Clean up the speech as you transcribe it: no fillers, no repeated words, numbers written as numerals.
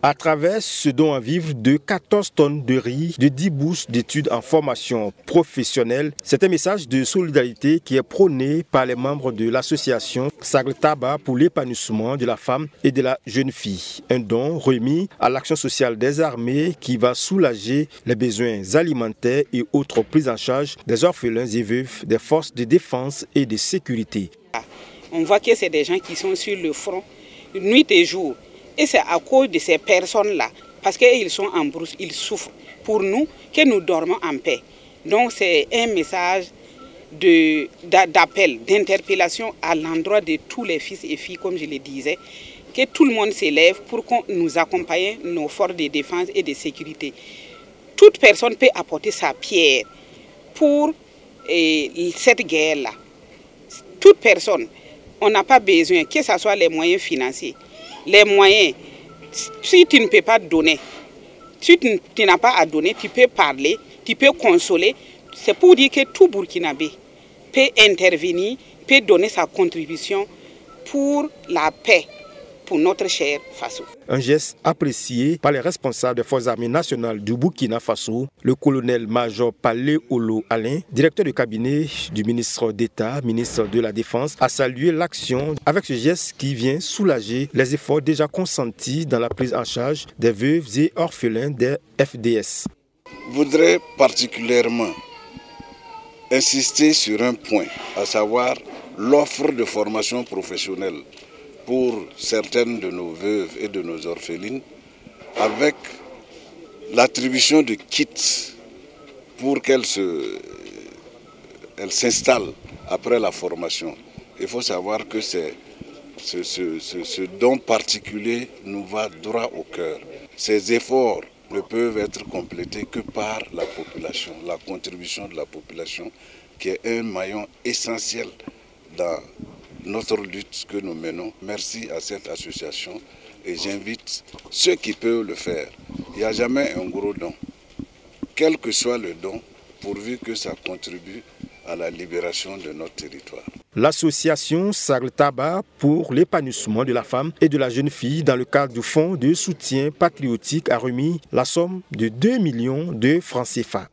À travers ce don à vivre de 14 tonnes de riz, de 10 bourses d'études en formation professionnelle, c'est un message de solidarité qui est prôné par les membres de l'association Sagle Taba pour l'épanouissement de la femme et de la jeune fille. Un don remis à l'action sociale des armées qui va soulager les besoins alimentaires et autres prises en charge des orphelins et veufs des forces de défense et de sécurité. On voit que c'est des gens qui sont sur le front nuit et jour. Et c'est à cause de ces personnes-là, parce qu'ils sont en brousse, ils souffrent pour nous, que nous dormons en paix. Donc c'est un message d'appel, d'interpellation à l'endroit de tous les fils et filles, comme je le disais, que tout le monde s'élève pour qu'on nous accompagne nos forces de défense et de sécurité. Toute personne peut apporter sa pierre pour cette guerre-là. Toute personne, on n'a pas besoin, que ce soit les moyens financiers. Les moyens, si tu ne peux pas donner, si tu n'as pas à donner, tu peux parler, tu peux consoler. C'est pour dire que tout Burkinabé peut intervenir, peut donner sa contribution pour la paix, pour notre cher Faso. Un geste apprécié par les responsables des forces armées nationales du Burkina Faso, le colonel-major Palé Olo Alain, directeur de cabinet du ministre d'État, ministre de la Défense, a salué l'action avec ce geste qui vient soulager les efforts déjà consentis dans la prise en charge des veuves et orphelins des FDS. Je voudrais particulièrement insister sur un point, à savoir l'offre de formation professionnelle pour certaines de nos veuves et de nos orphelines, avec l'attribution de kits pour qu'elles s'installent après la formation. Il faut savoir que ce don particulier nous va droit au cœur. Ces efforts ne peuvent être complétés que par la population, la contribution de la population, qui est un maillon essentiel dans notre lutte que nous menons. Merci à cette association et j'invite ceux qui peuvent le faire. Il n'y a jamais un gros don, quel que soit le don, pourvu que ça contribue à la libération de notre territoire. L'association Sagle Taba pour l'épanouissement de la femme et de la jeune fille dans le cadre du fonds de soutien patriotique a remis la somme de 2 millions de francs CFA.